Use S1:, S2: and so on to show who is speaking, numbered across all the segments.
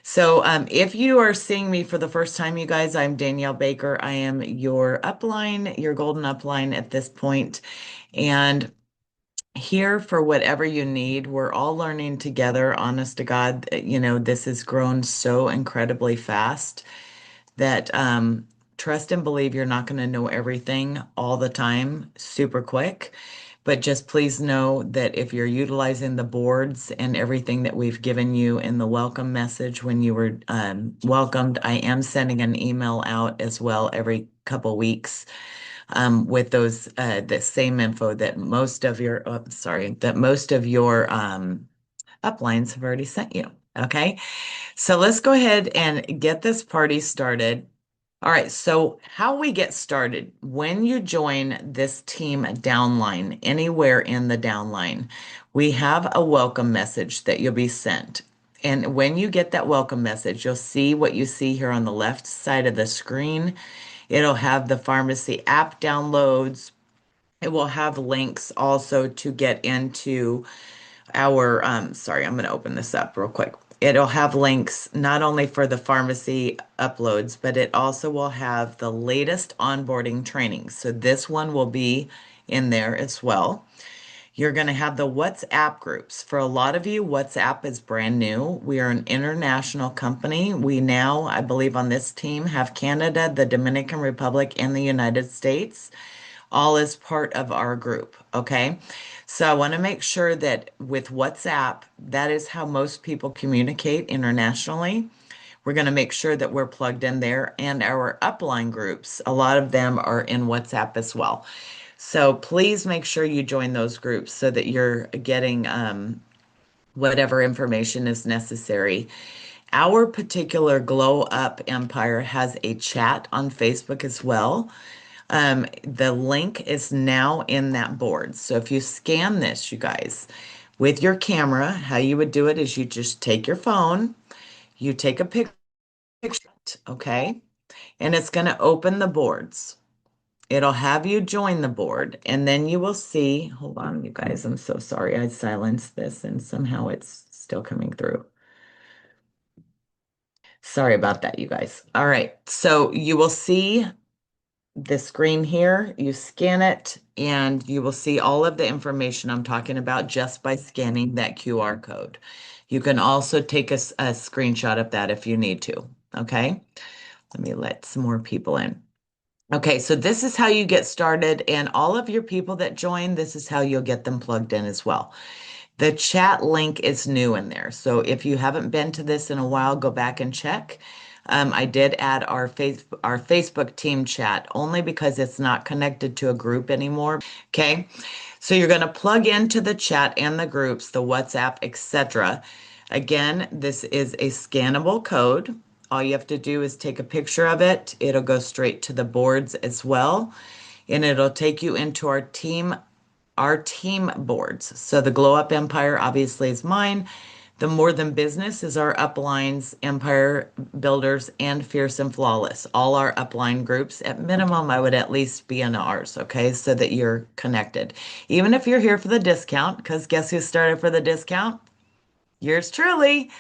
S1: So, if you are seeing me for the first time, you guys, I'm Danielle Baker. I am your upline, your golden upline at this point, and here for whatever you need. We're all learning together, honest to God. This has grown so incredibly fast that trust and believe you're not going to know everything all the time super quick. But just please know that if you're utilizing the boards and everything that we've given you in the welcome message when you were welcomed, I am sending an email out as well every couple weeks with the same info that most of your uplines have already sent you. Okay, so let's go ahead and get this party started. All right, so how we get started, when you join this team downline, anywhere in the downline, we have a welcome message that you'll be sent. And when you get that welcome message, you'll see what you see here on the left side of the screen. It'll have the Farmasi app downloads. It will have links also to get into our sorry, I'm going to open this up real quick. It'll have links not only for the Farmasi uploads, but it also will have the latest onboarding training. So this one will be in there as well. You're going to have the WhatsApp groups. For a lot of you, WhatsApp is brand new. We are an international company. We now, I believe, on this team have Canada, the Dominican Republic, and the United States all as part of our group. Okay. So I want to make sure that with WhatsApp, that is how most people communicate internationally. We're going to make sure that we're plugged in there, and our upline groups, a lot of them are in WhatsApp as well. So please make sure you join those groups so that you're getting whatever information is necessary. Our particular Glow Up Empire has a chat on Facebook as well. The link is now in that board. So if you scan this, you guys, with your camera, how you would do it is you just take your phone, you take a picture, okay? And it's going to open the boards. It'll have you join the board, and then you will see, hold on, you guys, I'm so sorry. I silenced this and somehow it's still coming through. Sorry about that, you guys. All right. So you will see the screen here, you scan it, and you will see all of the information I'm talking about just by scanning that QR code. You can also take a screenshot of that if you need to. Okay, let me let some more people in. Okay, so this is how you get started, and all of your people that join, this is how you'll get them plugged in as well. The chat link is new in there. So if you haven't been to this in a while, go back and check. I did add our Facebook team chat only because it's not connected to a group anymore. Okay. So you're going to plug into the chat and the groups, the WhatsApp, etc. Again, this is a scannable code. All you have to do is take a picture of it. It'll go straight to the boards as well, and it'll take you into our team boards. So the Glow Up Empire obviously is mine. The More Than Business is our uplines, Empire Builders, and Fierce and Flawless. All our upline groups. At minimum, I would at least be in ours, okay, so that you're connected. Even if you're here for the discount, because guess who started for the discount? Yours truly.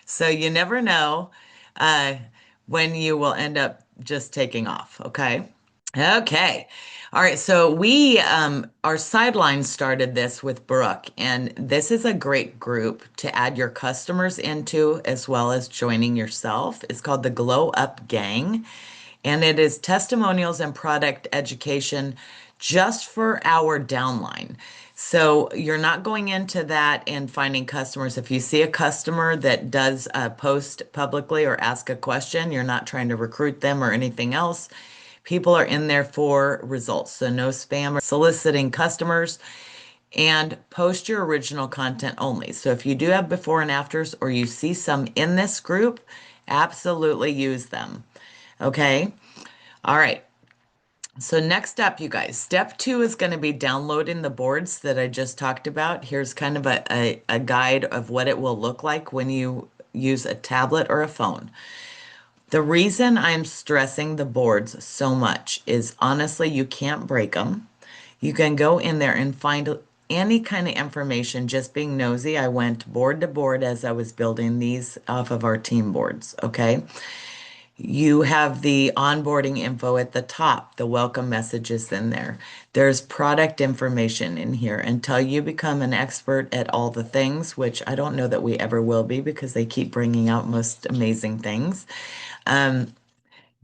S1: So you never know uh, when you will end up just taking off, okay? Okay. All right. So our sideline started this with Brooke, and this is a great group to add your customers into as well as joining yourself. It's called the Glow Up Gang, and it is testimonials and product education just for our downline. So you're not going into that and finding customers. If you see a customer that does post publicly or ask a question, you're not trying to recruit them or anything else. People are in there for results. So no spam or soliciting customers, and post your original content only. So if you do have before and afters or you see some in this group, absolutely use them. Okay. All right. So next up, you guys, step two is going to be downloading the boards that I just talked about. Here's kind of a guide of what it will look like when you use a tablet or a phone. The reason I'm stressing the boards so much is honestly, you can't break them. You can go in there and find any kind of information, just being nosy, I went board to board as I was building these off of our team boards, okay? You have the onboarding info at the top, the welcome messages in there. There's product information in here until you become an expert at all the things, which I don't know that we ever will be because they keep bringing out most amazing things. Um,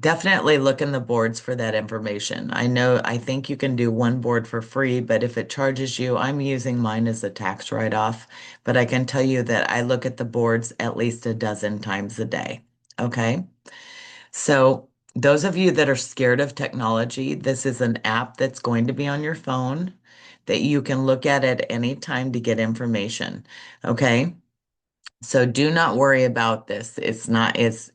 S1: Definitely look in the boards for that information. I think you can do one board for free, but if it charges you, I'm using mine as a tax write-off. But I can tell you that I look at the boards at least a dozen times a day. Okay. So, those of you that are scared of technology, this is an app that's going to be on your phone that you can look at any time to get information. Okay. So do not worry about this. It's not, it's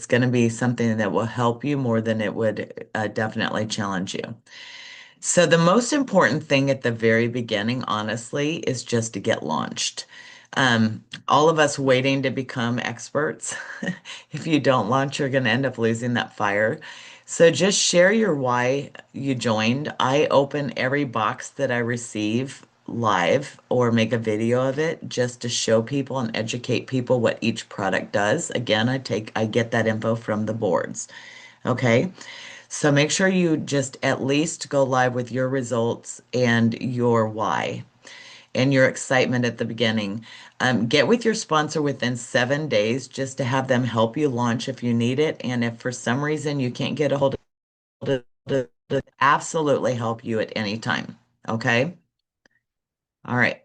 S1: going to be something that will help you more than it would definitely challenge you. So the most important thing at the very beginning, honestly, is just to get launched. All of us waiting to become experts. If you don't launch, you're going to end up losing that fire. So just share your why you joined. I open every box that I receive live or make a video of it just to show people and educate people what each product does. Again, I get that info from the boards. Okay. So make sure you just at least go live with your results and your why and your excitement at the beginning. Get with your sponsor within 7 days just to have them help you launch if you need it. And if for some reason you can't get a hold of it, absolutely help you at any time. Okay. All right.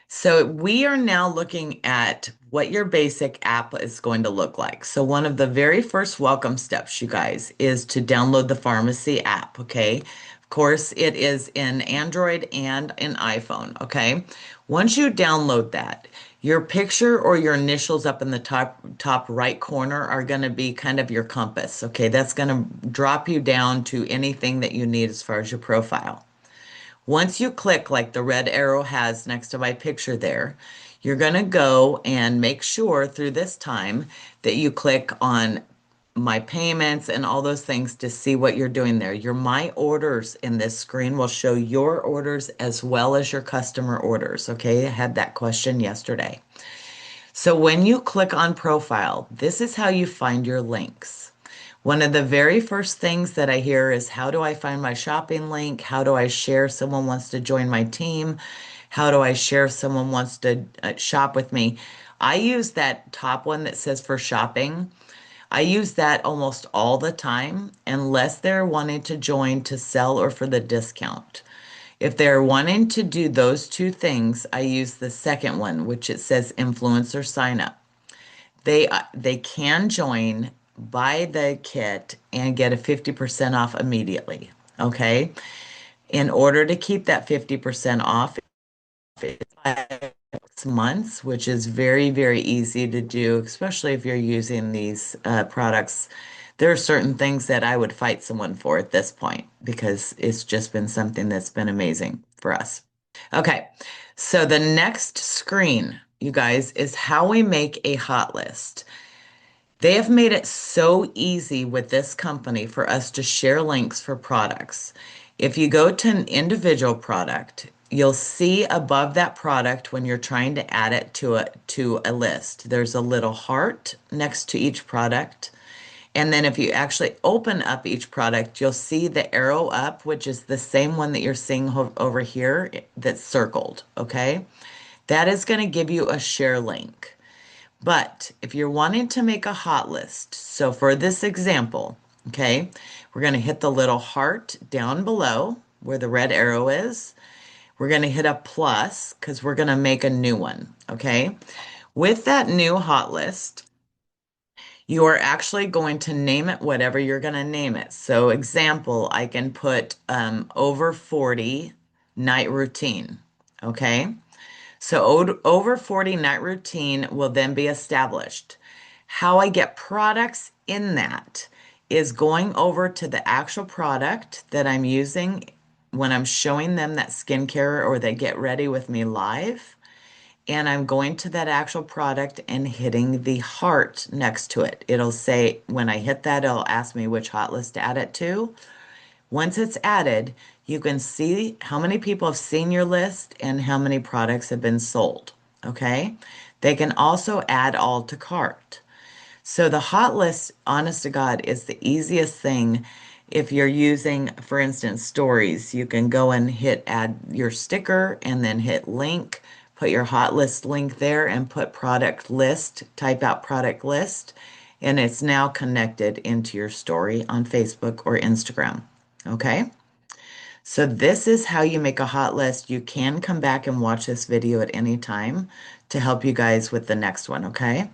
S1: So we are now looking at what your basic app is going to look like. So one of the very first welcome steps, you guys, is to download the Farmasi app, okay? Of course, it is in Android and in iPhone, okay? Once you download that, your picture or your initials up in the top right corner are going to be kind of your compass, okay? That's going to drop you down to anything that you need as far as your profile. Once you click like the red arrow has next to my picture there, you're going to go and make sure through this time that you click on my payments and all those things to see what you're doing there. Your my orders in this screen will show your orders as well as your customer orders. Okay, I had that question yesterday. So when you click on profile, this is how you find your links. One of the very first things that I hear is how do I find my shopping link? How do I share if someone wants to join my team? How do I share if someone wants to shop with me? I use that top one that says for shopping. I use that almost all the time unless they're wanting to join to sell or for the discount. If they're wanting to do those two things, I use the second one, which it says influencer sign up. They can join, buy the kit, and get a 50% off immediately. Okay. In order to keep that 50% off, it's 5 months, which is very, very easy to do, especially if you're using these products. There are certain things that I would fight someone for at this point because it's just been something that's been amazing for us. Okay, so the next screen, you guys, is how we make a hot list. They have made it so easy with this company for us to share links for products. If you go to an individual product, you'll see above that product when you're trying to add it to a list. There's a little heart next to each product. And then if you actually open up each product, you'll see the arrow up, which is the same one that you're seeing over here that's circled, okay? That is going to give you a share link. But if you're wanting to make a hot list, so for this example, okay, we're going to hit the little heart down below where the red arrow is. We're going to hit a plus because we're going to make a new one, okay? With that new hot list, you are actually going to name it whatever you're going to name it. So example, I can put over 40 night routine, okay? So over 40 night routine will then be established. How I get products in that is going over to the actual product that I'm using when I'm showing them that skincare or they get ready with me live. And I'm going to that actual product and hitting the heart next to it. It'll say, when I hit that, it'll ask me which hot list to add it to. Once it's added, you can see how many people have seen your list and how many products have been sold. Okay. They can also add all to cart. So the hot list, honest to God, is the easiest thing. If you're using, for instance, stories, you can go and hit add your sticker and then hit link, put your hot list link there and put product list, type out product list, and it's now connected into your story on Facebook or Instagram. Okay? So this is how you make a hot list. You can come back and watch this video at any time to help you guys with the next one, okay?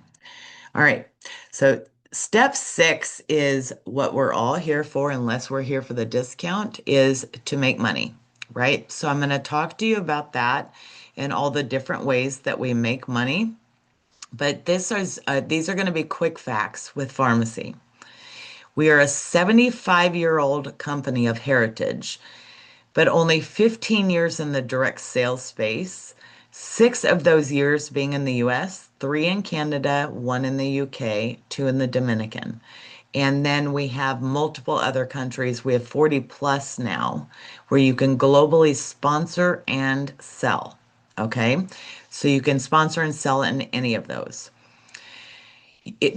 S1: All right. So step 6 is what we're all here for, unless we're here for the discount, is to make money, right? So I'm going to talk to you about that and all the different ways that we make money. But these are going to be quick facts with Farmasi. We are a 75-year-old company of heritage, but only 15 years in the direct sales space, 6 of those years being in the US, 3 in Canada, 1 in the UK, 2 in the Dominican. And then we have multiple other countries. We have 40 plus now where you can globally sponsor and sell. Okay. So you can sponsor and sell in any of those.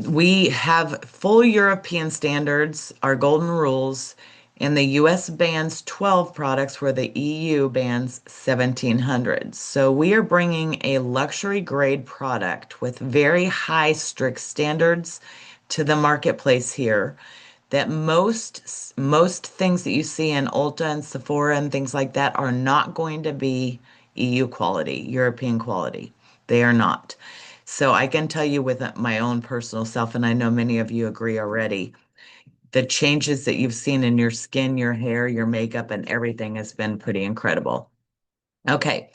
S1: We have full European standards, our golden rules, and the US bans 12 products where the EU bans 1,700. So we are bringing a luxury grade product with very high strict standards to the marketplace here that most things that you see in Ulta and Sephora and things like that are not going to be EU quality, European quality. They are not. So I can tell you with my own personal self, and I know many of you agree already, the changes that you've seen in your skin, your hair, your makeup, and everything has been pretty incredible. Okay.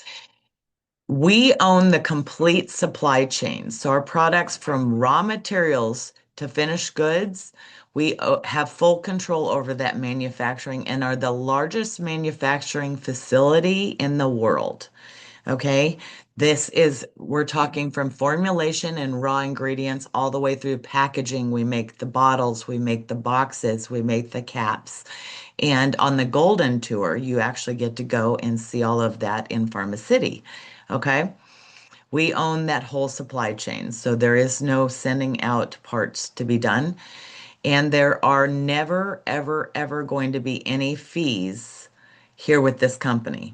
S1: We own the complete supply chain. So our products from raw materials to finished goods, we have full control over that manufacturing and are the largest manufacturing facility in the world. Okay. We're talking from formulation and raw ingredients all the way through packaging. We make the bottles, we make the boxes, we make the caps. And on the Golden Tour, you actually get to go and see all of that in Pharmacity. Okay. We own that whole supply chain. So there is no sending out parts to be done. And there are never, ever, ever going to be any fees here with this company.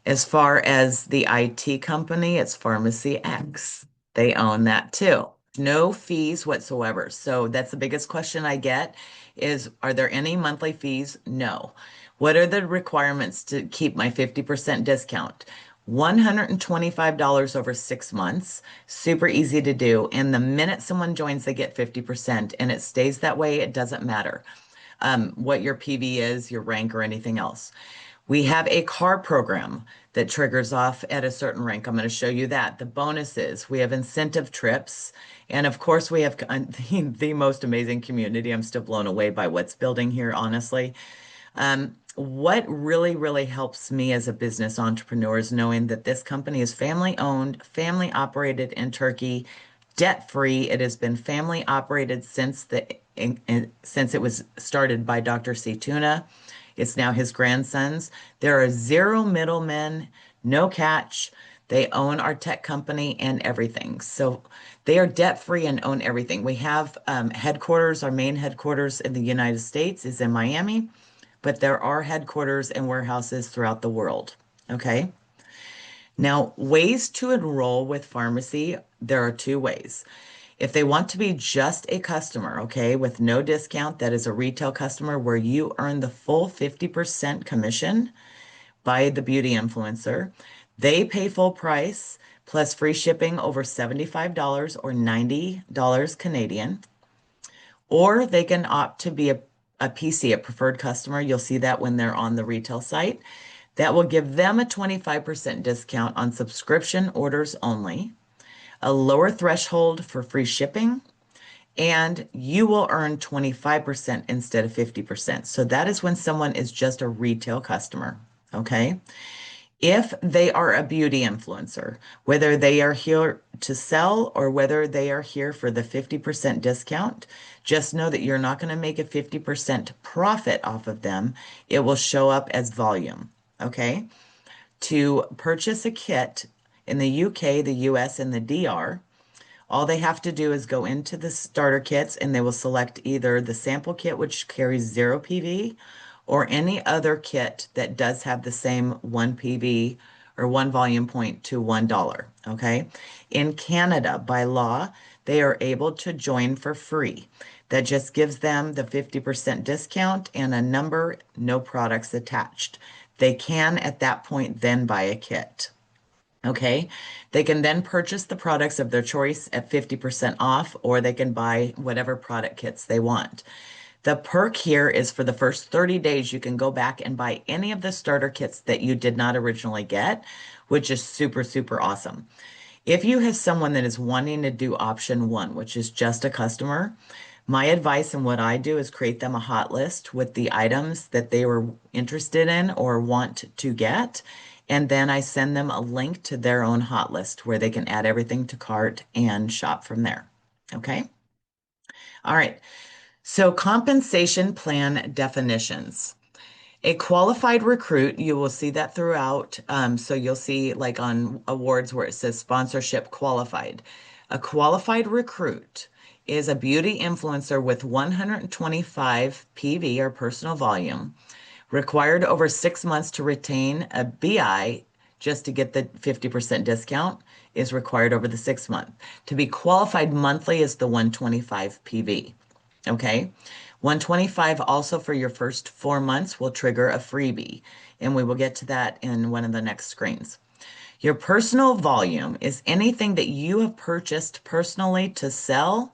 S1: As far as the IT company, it's Pharmacy X. They own that too. No fees whatsoever. So that's the biggest question I get is, are there any monthly fees? No. What are the requirements to keep my 50% discount? $125 over 6 months. Super easy to do. And the minute someone joins, they get 50%, and it stays that way. It doesn't matter what your PV is, your rank, or anything else. We have a car program that triggers off at a certain rank. I'm going to show you that. The bonuses, we have incentive trips. And of course, we have the most amazing community. I'm still blown away by what's building here, honestly. What really, really helps me as a business entrepreneur is knowing that this company is family owned, family operated in Turkey, debt free. It has been family operated since it was started by Dr. C. Tuna. It's now his grandsons. There are zero middlemen, no catch. They own our tech company and everything. So they are debt free and own everything. We have headquarters, our main headquarters in the United States is in Miami, but there are headquarters and warehouses throughout the world. Okay. Now, ways to enroll with Farmasi, there are 2 ways. If they want to be just a customer, okay, with no discount, that is a retail customer where you earn the full 50% commission by the beauty influencer. They pay full price plus free shipping over $75 or $90 Canadian. Or they can opt to be a PC, a preferred customer. You'll see that when they're on the retail site. That will give them a 25% discount on subscription orders only, a lower threshold for free shipping, and you will earn 25% instead of 50%. So that is when someone is just a retail customer. Okay. If they are a beauty influencer, whether they are here to sell or whether they are here for the 50% discount, just know that you're not going to make a 50% profit off of them. It will show up as volume. Okay. To purchase a kit in the UK, the US, and the DR, all they have to do is go into the starter kits and they will select either the sample kit, which carries 0 PV, or any other kit that does have the same 1 PV or one volume point to $1. Okay. In Canada, by law, they are able to join for free. That just gives them the 50% discount and a number, no products attached. They can at that point then buy a kit. Okay. They can then purchase the products of their choice at 50% off, or they can buy whatever product kits they want. The perk here is for the first 30 days, you can go back and buy any of the starter kits that you did not originally get, which is super, super awesome. If you have someone that is wanting to do option one, which is just a customer, my advice and what I do is create them a hot list with the items that they were interested in or want to get. And then I send them a link to their own hot list where they can add everything to cart and shop from there. Okay. All right. So compensation plan definitions. A qualified recruit, you will see that throughout. So you'll see like on awards where it says sponsorship qualified. A qualified recruit is a beauty influencer with 125 PV or personal volume, required over 6 months to retain a BI just to get the 50% discount is required over the 6 month. To be qualified monthly is the 125 PV. Okay. 125 also for your first 4 months will trigger a freebie, and we will get to that in one of the next screens. Your personal volume is anything that you have purchased personally to sell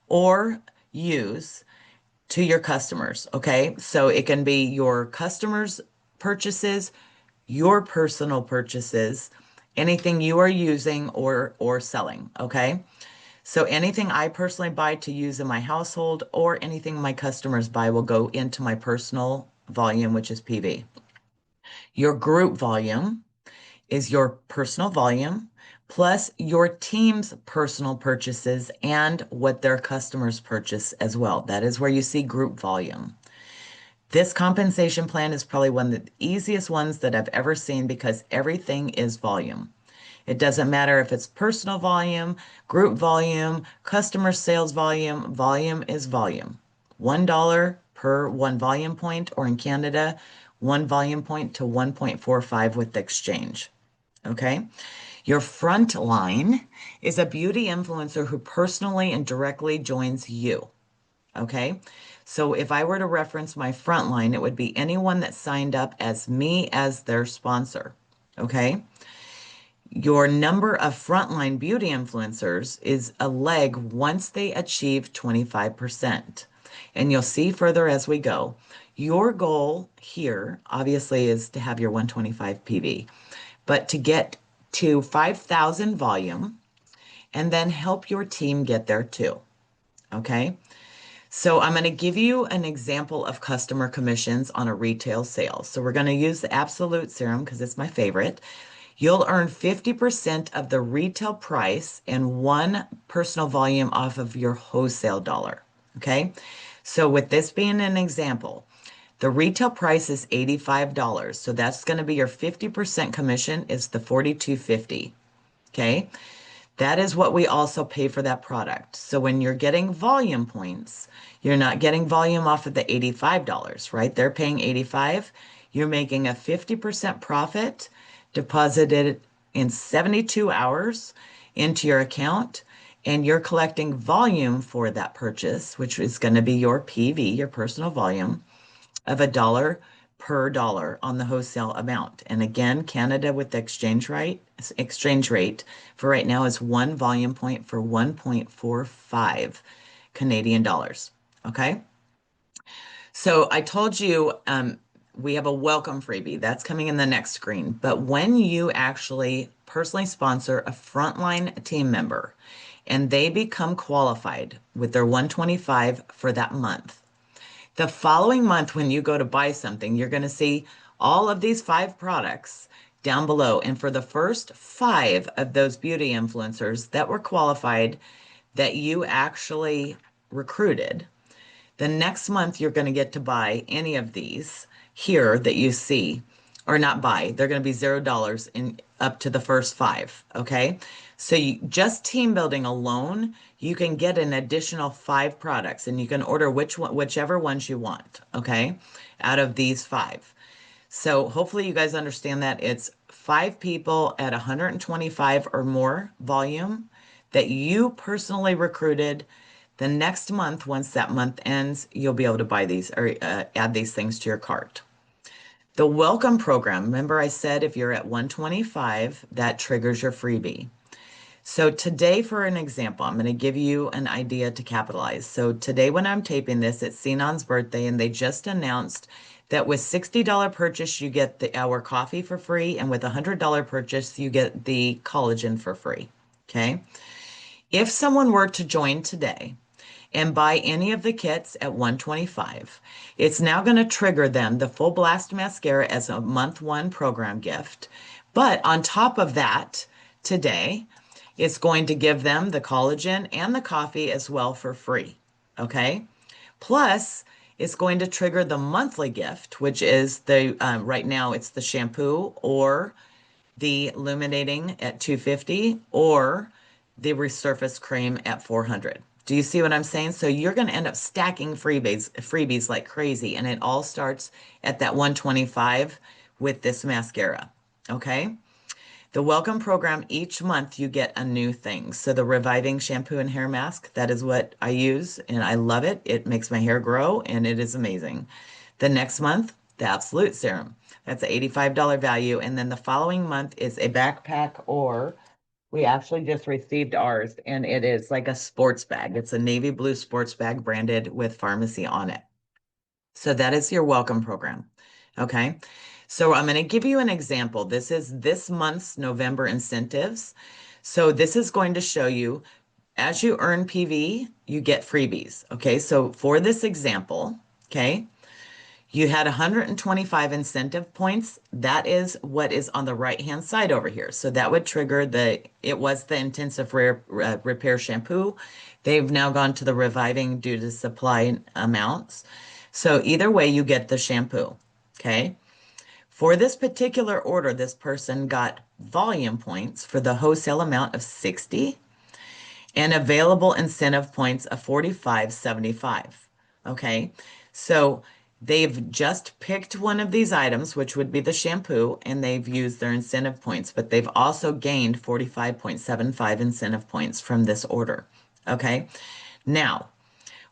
S1: or use to your customers. Okay. So it can be your customers' purchases, your personal purchases, anything you are using or selling. Okay. So anything I personally buy to use in my household or anything my customers buy will go into my personal volume, which is PV. Your group volume is your personal volume plus your team's personal purchases and what their customers purchase as well. That is where you see group volume. This compensation plan is probably one of the easiest ones that I've ever seen because everything is volume. It doesn't matter if it's personal volume, group volume, customer sales volume, volume is volume. $1 per one volume point, or in Canada, one volume point to 1.45 with the exchange. Okay. Your front line is a beauty influencer who personally and directly joins you. Okay. So if I were to reference my front line, it would be anyone that signed up as me as their sponsor. Okay. Your number of frontline beauty influencers is a leg once they achieve 25%. And you'll see further as we go. Your goal here, obviously, is to have your 125 PV, but to get to 5,000 volume and then help your team get there too. Okay. So I'm going to give you an example of customer commissions on a retail sale. So we're going to use the absolute serum because it's my favorite. You'll earn 50% of the retail price and one personal volume off of your wholesale dollar. Okay. So with this being an example, the retail price is $85. So that's going to be your 50% commission is the $42.50. Okay. That is what we also pay for that product. So when you're getting volume points, you're not getting volume off of the $85, right? They're paying 85. You're making a 50% profit deposited in 72 hours into your account, and you're collecting volume for that purchase, which is going to be your PV, your personal volume of $1 per dollar on the wholesale amount. And again, Canada with the exchange rate for right now is one volume point for 1.45 Canadian dollars. Okay. So I told you we have a welcome freebie that's coming in the next screen. But when you actually personally sponsor a frontline team member and they become qualified with their 125 for that month, the following month, when you go to buy something, you're going to see all of these 5 products down below. And for the first five of those beauty influencers that were qualified, that you actually recruited, the next month you're going to get to buy any of these here that you see, or not buy. They're going to be $0 in up to the first five. Okay. So you, just team building alone, you can get an additional five products and you can order whichever ones you want. Okay. Out of these five. So hopefully you guys understand that it's five people at 125 or more volume that you personally recruited. The next month, once that month ends, you'll be able to buy these or add these things to your cart. The welcome program, remember I said if you're at 125, that triggers your freebie. So today, for an example, I'm going to give you an idea to capitalize. So today, when I'm taping this, it's Sinan's birthday, and they just announced that with $60 purchase, you get the hour coffee for free, and with a $100 purchase, you get the collagen for free. Okay. If someone were to join today and buy any of the kits at 125, it's now going to trigger them the Full Blast Mascara as a month one program gift. But on top of that, today, it's going to give them the collagen and the coffee as well for free. Okay. Plus, it's going to trigger the monthly gift, which is the right now it's the shampoo or the illuminating at 250 or the resurface cream at 400. Do you see what I'm saying? So you're going to end up stacking freebies like crazy, and it all starts at that 125 with this mascara. Okay? The welcome program, each month you get a new thing. So the reviving shampoo and hair mask, that is what I use and I love it. It makes my hair grow and it is amazing. The next month, the Absolute Serum. That's an $85 value. And then the following month is a backpack, or we actually just received ours and it is like a sports bag. It's a navy blue sports bag branded with Farmasi on it. So that is your welcome program. Okay. So I'm going to give you an example. This is this month's November incentives. So this is going to show you as you earn PV, you get freebies. Okay. So for this example, okay, you had 125 incentive points. That is what is on the right-hand side over here. So that would trigger it was the intensive repair shampoo. They've now gone to the reviving due to supply amounts. So either way, you get the shampoo. Okay. For this particular order, this person got volume points for the wholesale amount of 60 and available incentive points of 45.75. Okay. So they've just picked one of these items, which would be the shampoo, and they've used their incentive points, but they've also gained 45.75 incentive points from this order. Okay. Now,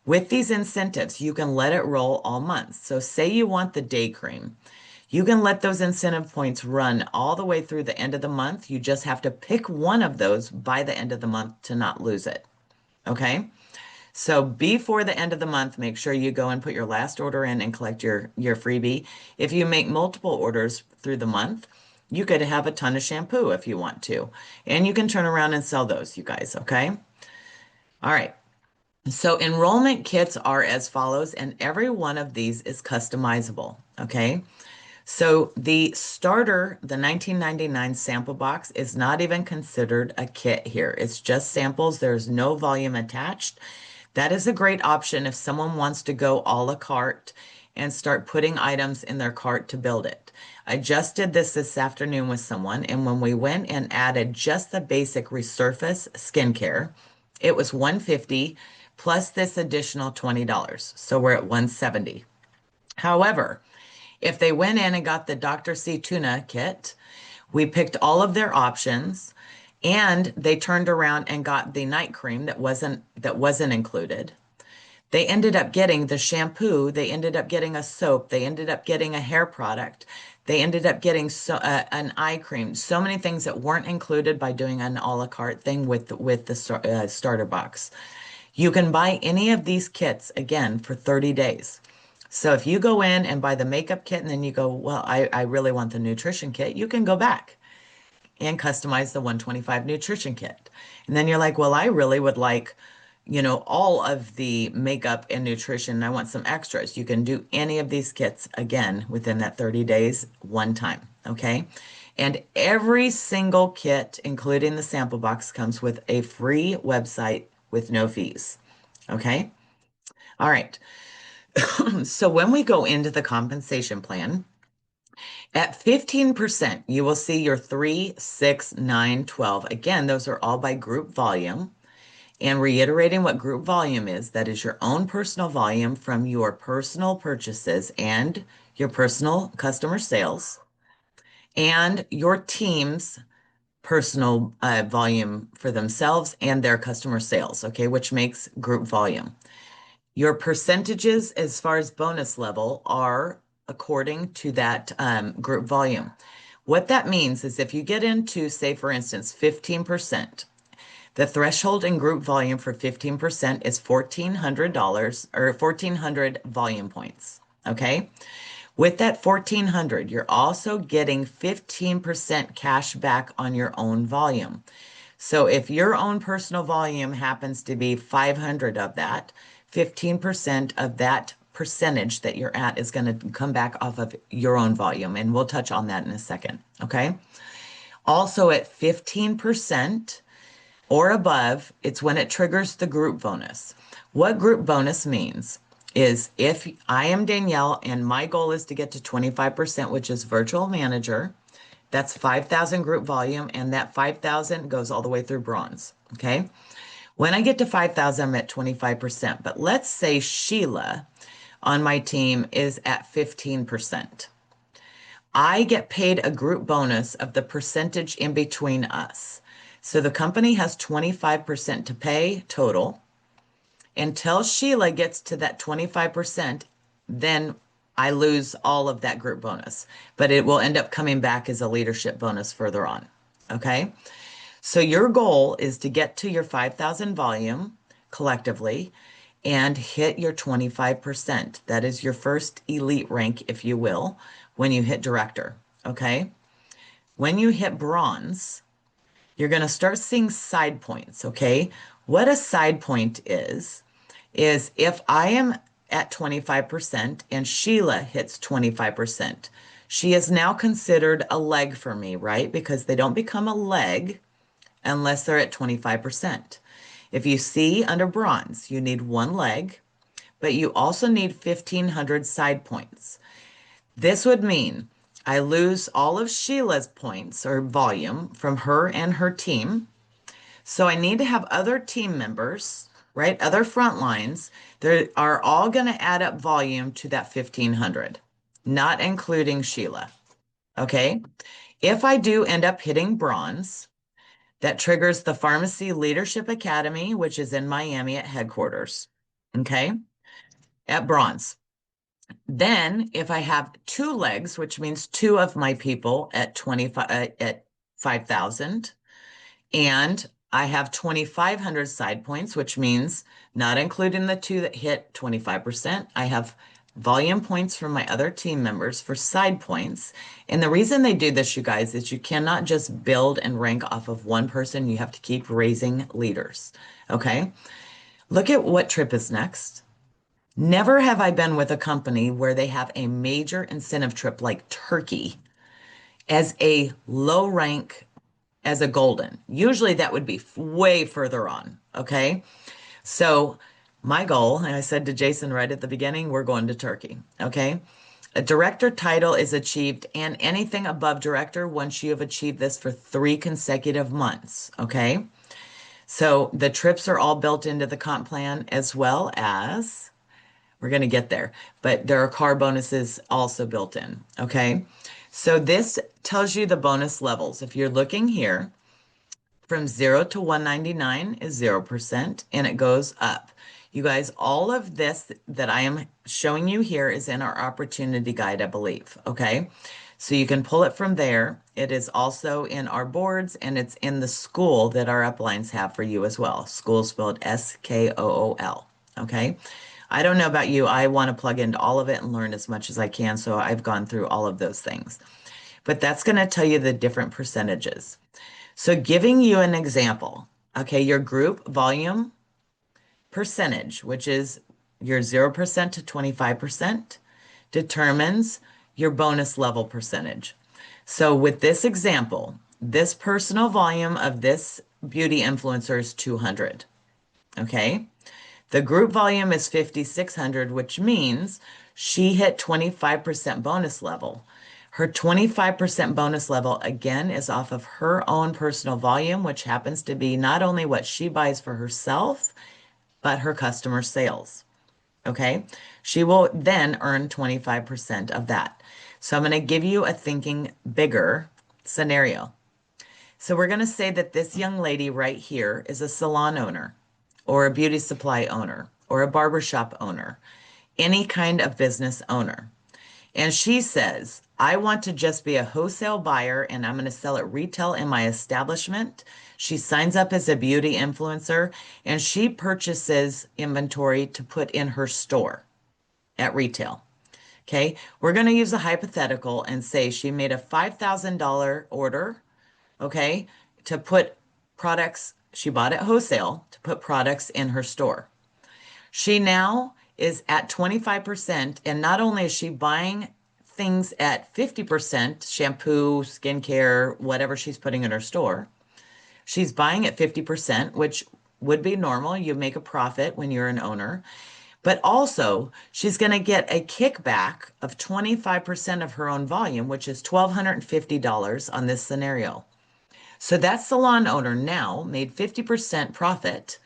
S1: with these incentives, you can let it roll all month. So say you want the day cream. You can let those incentive points run all the way through the end of the month. You just have to pick one of those by the end of the month to not lose it. Okay? So before the end of the month, make sure you go and put your last order in and collect your freebie. If you make multiple orders through the month, you could have a ton of shampoo if you want to. And you can turn around and sell those, you guys, okay? All right. So enrollment kits are as follows, and every one of these is customizable, okay? So the starter, the 1999 sample box is not even considered a kit here. It's just samples. There's no volume attached. That is a great option if someone wants to go a la carte and start putting items in their cart to build it. I just did this afternoon with someone, and when we went and added just the basic resurface skincare, it was 150 plus this additional $20. So we're at 170. However, if they went in and got the Dr. C tuna kit, we picked all of their options and they turned around and got the night cream that wasn't included. They ended up getting the shampoo, they ended up getting a soap, they ended up getting a hair product. They ended up getting an eye cream, so many things that weren't included by doing an a la carte thing with the starter box. You can buy any of these kits again for 30 days. So if you go in and buy the makeup kit and then you go, well, I really want the nutrition kit, you can go back and customize the 125 nutrition kit. And then you're like, well, I really would like, all of the makeup and nutrition. And I want some extras. You can do any of these kits again within that 30 days, one time. Okay. And every single kit, including the sample box, comes with a free website with no fees. Okay? All right. So when we go into the compensation plan, at 15%, you will see your 3, 6, 9, 12. Again, those are all by group volume. And reiterating what group volume is, that is your own personal volume from your personal purchases and your personal customer sales and your team's personal volume for themselves and their customer sales, okay, which makes group volume. Your percentages as far as bonus level are according to that group volume. What that means is if you get into, say, for instance, 15%, the threshold in group volume for 15% is $1,400 or 1,400 volume points. Okay. With that 1,400, you're also getting 15% cash back on your own volume. So if your own personal volume happens to be 500 of that, 15% of that percentage that you're at is going to come back off of your own volume. And we'll touch on that in a second. Okay. Also at 15%, or above, it's when it triggers the group bonus. What group bonus means is if I am Danielle and my goal is to get to 25%, which is virtual manager, that's 5,000 group volume, and that 5,000 goes all the way through bronze. Okay. When I get to 5,000, I'm at 25%. But let's say Sheila on my team is at 15%. I get paid a group bonus of the percentage in between us. So the company has 25% to pay total. Until Sheila gets to that 25%, then I lose all of that group bonus, but it will end up coming back as a leadership bonus further on. Okay. So your goal is to get to your 5,000 volume collectively and hit your 25%. That is your first elite rank, if you will, when you hit director. Okay. When you hit bronze, you're going to start seeing side points. Okay. What a side point is if I am at 25% and Sheila hits 25%, she is now considered a leg for me, right? Because they don't become a leg unless they're at 25%. If you see under bronze, you need one leg, but you also need 1,500 side points. This would mean I lose all of Sheila's points or volume from her and her team. So I need to have other team members, right? Other front lines. They are all going to add up volume to that 1,500, not including Sheila. Okay. If I do end up hitting bronze, that triggers the Farmasi Leadership Academy, which is in Miami at headquarters. Okay. At bronze. Then if I have two legs, which means two of my people at 25 at 5,000, and I have 2,500 side points, which means not including the two that hit 25%, I have volume points from my other team members for side points. And the reason they do this, you guys, is you cannot just build and rank off of one person. You have to keep raising leaders. Okay. Look at what trip is next. Never have I been with a company where they have a major incentive trip like Turkey as a low rank, as a golden. Usually that would be way further on. Okay. So my goal, and I said to Jason right at the beginning, we're going to Turkey. Okay. A director title is achieved and anything above director once you have achieved this for 3 consecutive months. Okay. So the trips are all built into the comp plan as well as we're going to get there, but there are car bonuses also built in. Okay. So this tells you the bonus levels. If you're looking here, from 0 to 199 is 0%, and it goes up. You guys, all of this that I am showing you here is in our opportunity guide, I believe. Okay. So you can pull it from there. It is also in our boards and it's in the school that our uplines have for you as well. School spelled SKOOL. Okay. I don't know about you. I want to plug into all of it and learn as much as I can. So I've gone through all of those things. But that's going to tell you the different percentages. So giving you an example, okay, your group volume percentage, which is your 0% to 25%, determines your bonus level percentage. So with this example, this personal volume of this beauty influencer is 200. Okay. The group volume is 5,600, which means she hit 25% bonus level. Her 25% bonus level, again, is off of her own personal volume, which happens to be not only what she buys for herself, but her customer sales. Okay. She will then earn 25% of that. So I'm going to give you a thinking bigger scenario. So we're going to say that this young lady right here is a salon owner or a beauty supply owner or a barbershop owner, any kind of business owner. And she says, I want to just be a wholesale buyer and I'm going to sell it retail in my establishment. She signs up as a beauty influencer and she purchases inventory to put in her store at retail. Okay, we're going to use a hypothetical and say she made a $5,000 order, okay, to put products, she bought it wholesale to put products in her store. She now is at 25%, and not only is she buying things at 50%, shampoo, skincare, whatever she's putting in her store, she's buying at 50%, which would be normal. You make a profit when you're an owner. But also, she's going to get a kickback of 25% of her own volume, which is $1,250 on this scenario. So that salon owner now made 50% profit.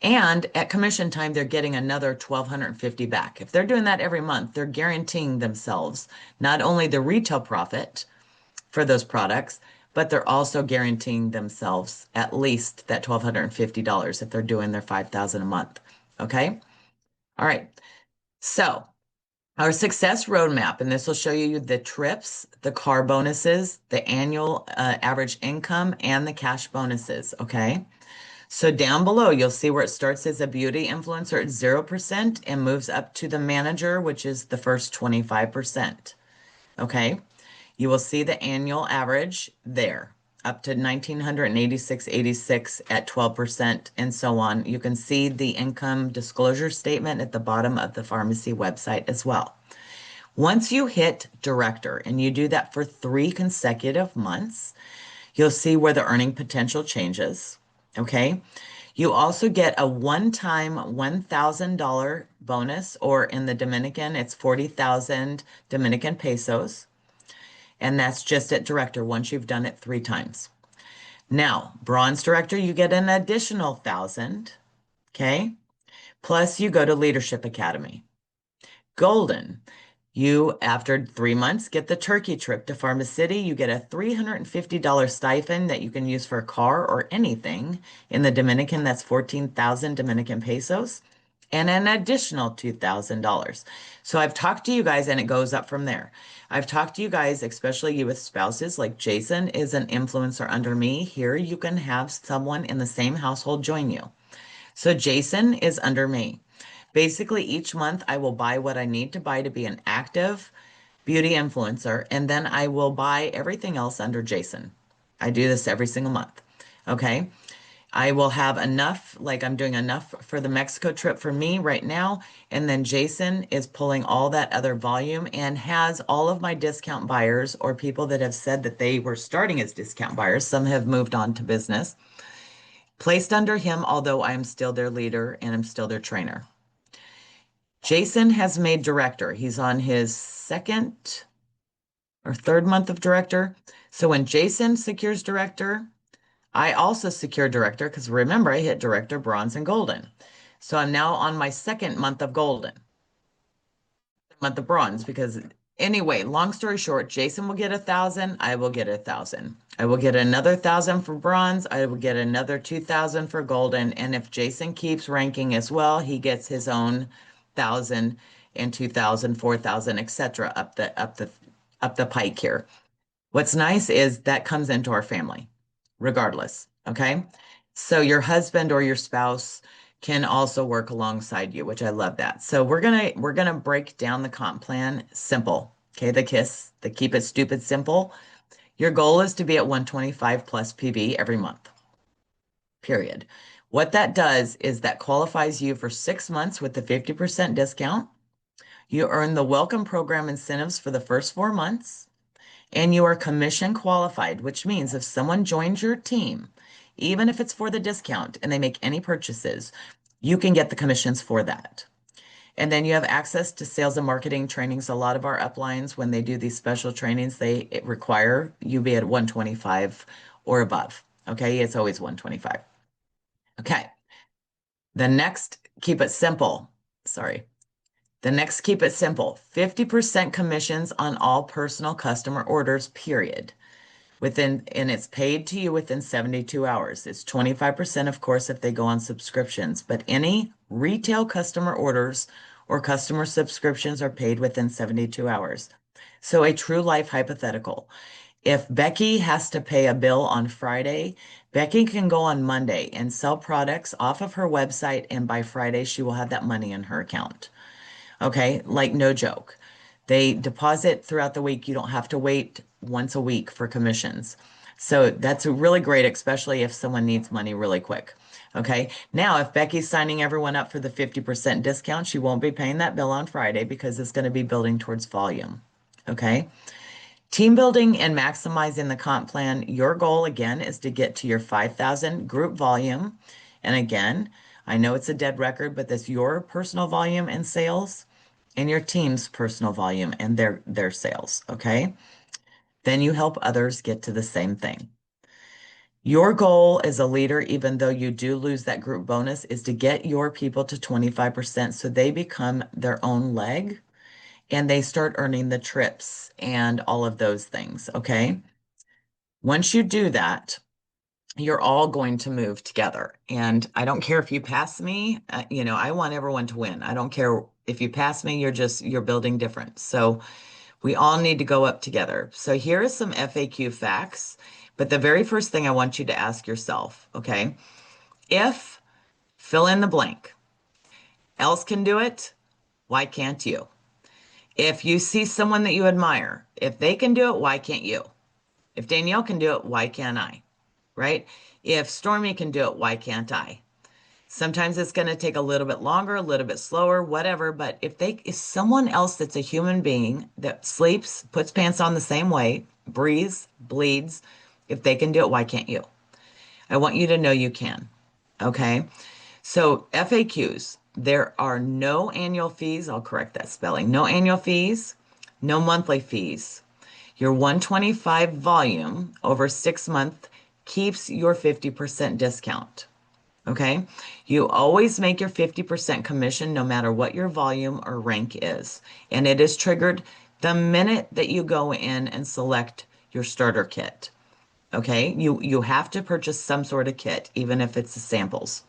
S1: And at commission time, they're getting another 1,250 back. If they're doing that every month, they're guaranteeing themselves not only the retail profit for those products, but they're also guaranteeing themselves at least that $1,250 if they're doing their 5,000 a month. Okay? All right. So our success roadmap, and this will show you the trips, the car bonuses, the annual average income, and the cash bonuses. Okay. So down below, you'll see where it starts as a beauty influencer at 0% and moves up to the manager, which is the first 25%. Okay. You will see the annual average there up to 1,986.86 at 12% and so on. You can see the income disclosure statement at the bottom of the Farmasi website as well. Once you hit director and you do that for 3 consecutive months, you'll see where the earning potential changes. Okay. You also get a one-time $1,000 bonus, or in the Dominican, it's 40,000 Dominican pesos. And that's just at director once you've done it 3 times. Now, bronze director, you get an additional 1,000. Okay. Plus you go to Leadership Academy. Golden, you, after 3 months, get the turkey trip to Pharma City. You get a $350 stipend that you can use for a car or anything. In the Dominican, that's 14,000 Dominican pesos and an additional $2,000. So I've talked to you guys and it goes up from there. I've talked to you guys, especially you with spouses, like Jason is an influencer under me. Here you can have someone in the same household join you. So Jason is under me. Basically, each month I will buy what I need to buy to be an active beauty influencer, and then I will buy everything else under Jason. I do this every single month. Okay. I will have enough, like I'm doing enough for the Mexico trip for me right now. And then Jason is pulling all that other volume and has all of my discount buyers or people that have said that they were starting as discount buyers. Some have moved on to business, placed under him, although I am still their leader and I'm still their trainer. Jason has made director. He's on his second or third month of director. So when Jason secures director, I also secure director because remember, I hit director, bronze, and golden. So I'm now on my second month of golden, month of bronze, because anyway, long story short, Jason will get 1,000. I will get 1,000. I will get another 1,000 for bronze. I will get another 2,000 for golden. And if Jason keeps ranking as well, he gets his own 1,000 and 2,000, 4,000, etc. up the pike here. What's nice is that comes into our family, regardless. Okay. So your husband or your spouse can also work alongside you, which I love that. So we're gonna break down the comp plan simple. Okay, the KISS, the keep it stupid simple. Your goal is to be at 125 plus PB every month. Period. What that does is that qualifies you for 6 months with the 50% discount. You earn the welcome program incentives for the first 4 months. And you are commission qualified, which means if someone joins your team, even if it's for the discount and they make any purchases, you can get the commissions for that. And then you have access to sales and marketing trainings. A lot of our uplines, when they do these special trainings, they require you be at 125 or above. Okay, it's always 125. Okay, the next, keep it simple. Sorry. The next, keep it simple. 50% commissions on all personal customer orders, period. And it's paid to you within 72 hours. It's 25%, of course, if they go on subscriptions, but any retail customer orders or customer subscriptions are paid within 72 hours. So a true life hypothetical. If Becky has to pay a bill on Friday, Becky can go on Monday and sell products off of her website, and by Friday, she will have that money in her account. Okay, like no joke. They deposit throughout the week. You don't have to wait once a week for commissions. So that's really great, especially if someone needs money really quick. Okay, now if Becky's signing everyone up for the 50% discount, she won't be paying that bill on Friday because it's going to be building towards volume. Okay, team building and maximizing the comp plan. Your goal again is to get to your 5,000 group volume. And again, I know it's a dead record, but that's your personal volume and sales and your team's personal volume and their sales, okay? Then you help others get to the same thing. Your goal as a leader, even though you do lose that group bonus, is to get your people to 25% so they become their own leg and they start earning the trips and all of those things, okay? Once you do that, you're all going to move together. And I don't care if you pass me, I want everyone to win. I don't care if you pass me, you're building different. So we all need to go up together. So here is some FAQ facts. But the very first thing I want you to ask yourself, okay, if fill in the blank, else can do it, why can't you? If you see someone that you admire, if they can do it, why can't you? If Danielle can do it, why can't I? Right? If Stormy can do it, why can't I? Sometimes it's going to take a little bit longer, a little bit slower, whatever. But if someone else that's a human being that sleeps, puts pants on the same way, breathes, bleeds, if they can do it, why can't you? I want you to know you can. Okay. So FAQs, there are no annual fees. I'll correct that spelling. No annual fees, no monthly fees. Your 125 volume over 6 months keeps your 50% discount. Okay. You always make your 50% commission no matter what your volume or rank is. And it is triggered the minute that you go in and select your starter kit. Okay. You have to purchase some sort of kit, even if it's the samples.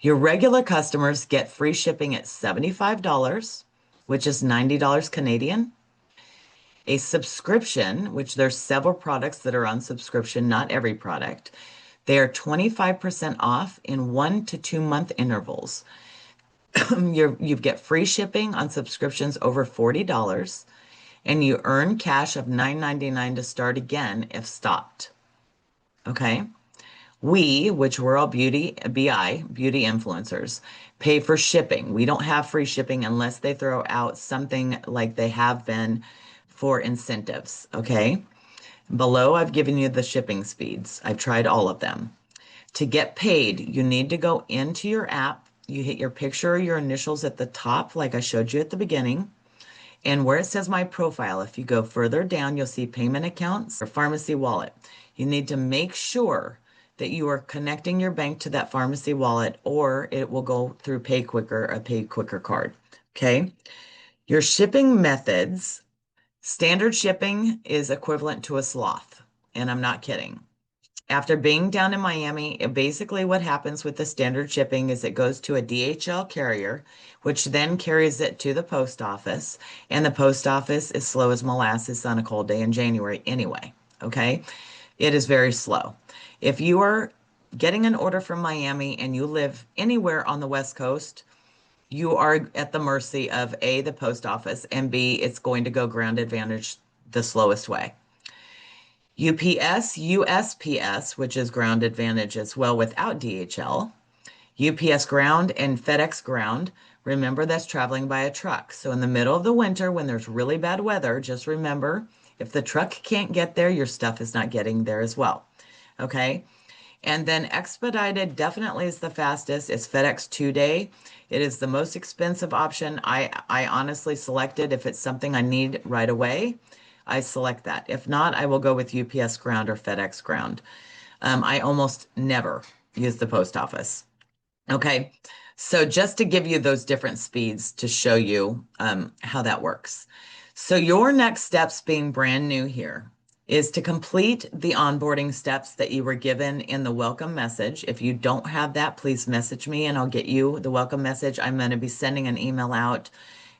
S1: Your regular customers get free shipping at $75, which is $90 Canadian. A subscription, which there's several products that are on subscription, not every product. They are 25% off in 1 to 2 month intervals. You get free shipping on subscriptions over $40, and you earn cash of $9.99 to start again if stopped. Okay. We, which we're all beauty influencers, pay for shipping. We don't have free shipping unless they throw out something like they have been for incentives. Okay. Below, I've given you the shipping speeds. I've tried all of them. To get paid, you need to go into your app. You hit your picture or your initials at the top, like I showed you at the beginning. And where it says my profile, if you go further down, you'll see payment accounts or Farmasi wallet. You need to make sure that you are connecting your bank to that Farmasi wallet, or it will go through Pay Quicker, a Pay Quicker card. Okay. Your shipping methods, standard shipping is equivalent to a sloth. And I'm not kidding. After being down in Miami, basically what happens with the standard shipping is it goes to a DHL carrier, which then carries it to the post office. And the post office is slow as molasses on a cold day in January anyway. Okay. It is very slow. If you are getting an order from Miami and you live anywhere on the West Coast, you are at the mercy of A, the post office, and B, it's going to go ground advantage the slowest way. UPS, USPS, which is ground advantage as well without DHL. UPS ground and FedEx ground. Remember, that's traveling by a truck. So in the middle of the winter, when there's really bad weather, just remember If the truck can't get there, your stuff is not getting there as well. Okay. And then expedited definitely is the fastest. It's FedEx 2 day. It is the most expensive option. I honestly selected if it's something I need right away, I select that. If not, I will go with UPS Ground or FedEx Ground. I almost never use the post office. Okay. So just to give you those different speeds to show you how that works. So your next steps being brand new here is to complete the onboarding steps that you were given in the welcome message. If you don't have that, please message me and I'll get you the welcome message. I'm going to be sending an email out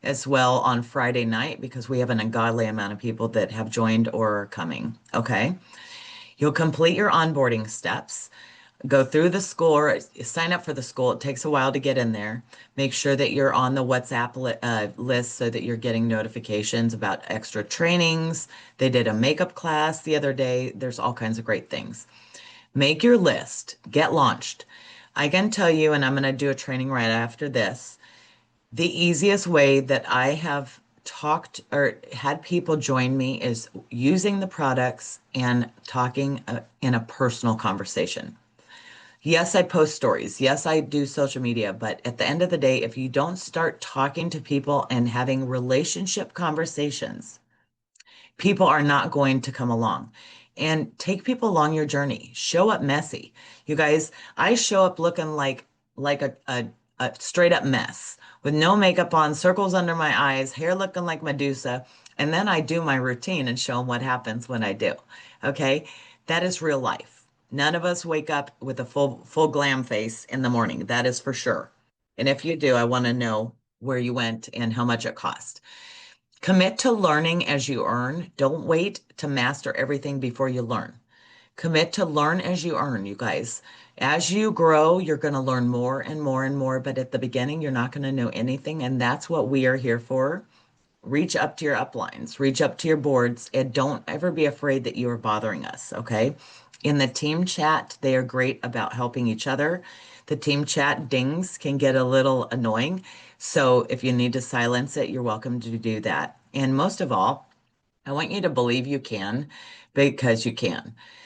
S1: as well on Friday night because we have an ungodly amount of people that have joined or are coming. Okay. You'll complete your onboarding steps. Go through the school or sign up for the school. It takes a while to get in there. Make sure that you're on the WhatsApp list so that you're getting notifications about extra trainings. They did a makeup class the other day. There's all kinds of great things. Make your list, get launched. I can tell you, and I'm going to do a training right after this, the easiest way that I have talked or had people join me is using the products and talking in a personal conversation. Yes, I post stories. Yes, I do social media. But at the end of the day, if you don't start talking to people and having relationship conversations, people are not going to come along. And take people along your journey. Show up messy. You guys, I show up looking like a straight up mess with no makeup on, circles under my eyes, hair looking like Medusa. And then I do my routine and show them what happens when I do. Okay? That is real life. None of us wake up with a full glam face in the morning. That is for sure. And if you do, I want to know where you went and how much it cost. Commit to learning as you earn. Don't wait to master everything before you learn. Commit to learn as you earn, you guys. As you grow, you're going to learn more and more and more, but at the beginning, you're not going to know anything, and that's what we are here for. Reach up to your uplines, reach up to your boards, and don't ever be afraid that you are bothering us, okay? In the team chat, they are great about helping each other. The team chat dings can get a little annoying. So if you need to silence it, you're welcome to do that. And most of all, I want you to believe you can because you can.